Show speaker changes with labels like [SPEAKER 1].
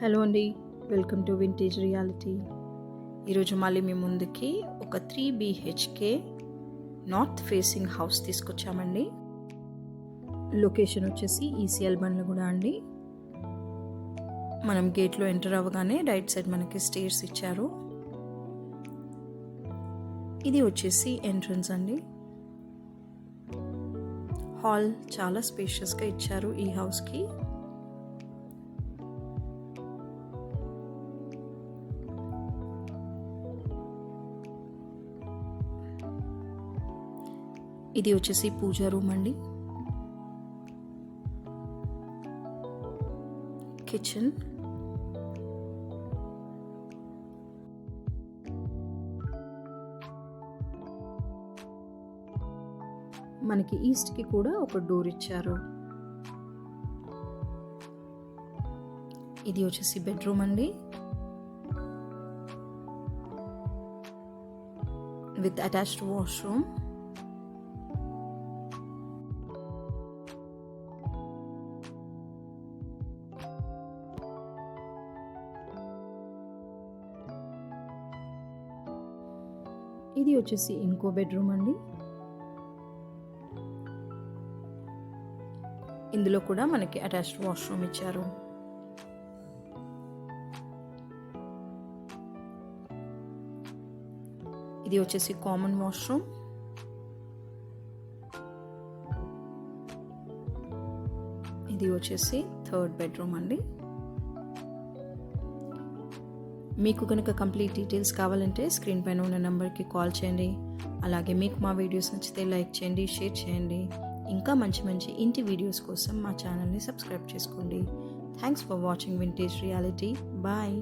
[SPEAKER 1] Hello అండి, welcome to vintage reality. ఈరోజు మళ్ళీ మీ ముందుకి ఒక 3 BHK నార్త్ ఫేసింగ్ హౌస్ తీసుకొచ్చామండి. లొకేషన్ వచ్చేసి ఈసీఎల్ బండ్లగూడ అండి. మనం గేట్లో ఎంటర్ అవ్వగానే రైట్ సైడ్ మనకి స్టేర్స్ ఇచ్చారు. ఇది వచ్చేసి ఎంట్రన్స్ అండి. హాల్ చాలా స్పేషియస్గా ఇచ్చారు ఈ హౌస్కి. ఇది వచ్చేసి పూజా రూమ్ అండి. కిచెన్, మనకి ఈస్ట్కి కూడా ఒక డోర్ ఇచ్చారు. ఇది వచ్చేసి బెడ్రూమ్ అండి విత్ అటాచ్డ్ వాష్రూమ్. ఇది వచ్చేసి ఇంకో బెడ్రూమ్ అండి. ఇందులో కూడా మనకి అటాచ్డ్ వాష్రూమ్ ఇచ్చారు. ఇది వచ్చేసి కామన్ వాష్రూమ్. ఇది వచ్చేసి థర్డ్ బెడ్రూమ్ అండి. మీకు కనుక కంప్లీట్ డీటెయిల్స్ కావాలంటే స్క్రీన్ పైన ఉన్న నెంబర్కి కాల్ చేయండి. అలాగే మీకు మా వీడియోస్ నచ్చితే లైక్ చేయండి, షేర్ చేయండి. ఇంకా మంచి మంచి ఇంటి వీడియోస్ కోసం మా ఛానల్ని సబ్స్క్రైబ్ చేసుకోండి. Thanks for watching vintage reality. Bye.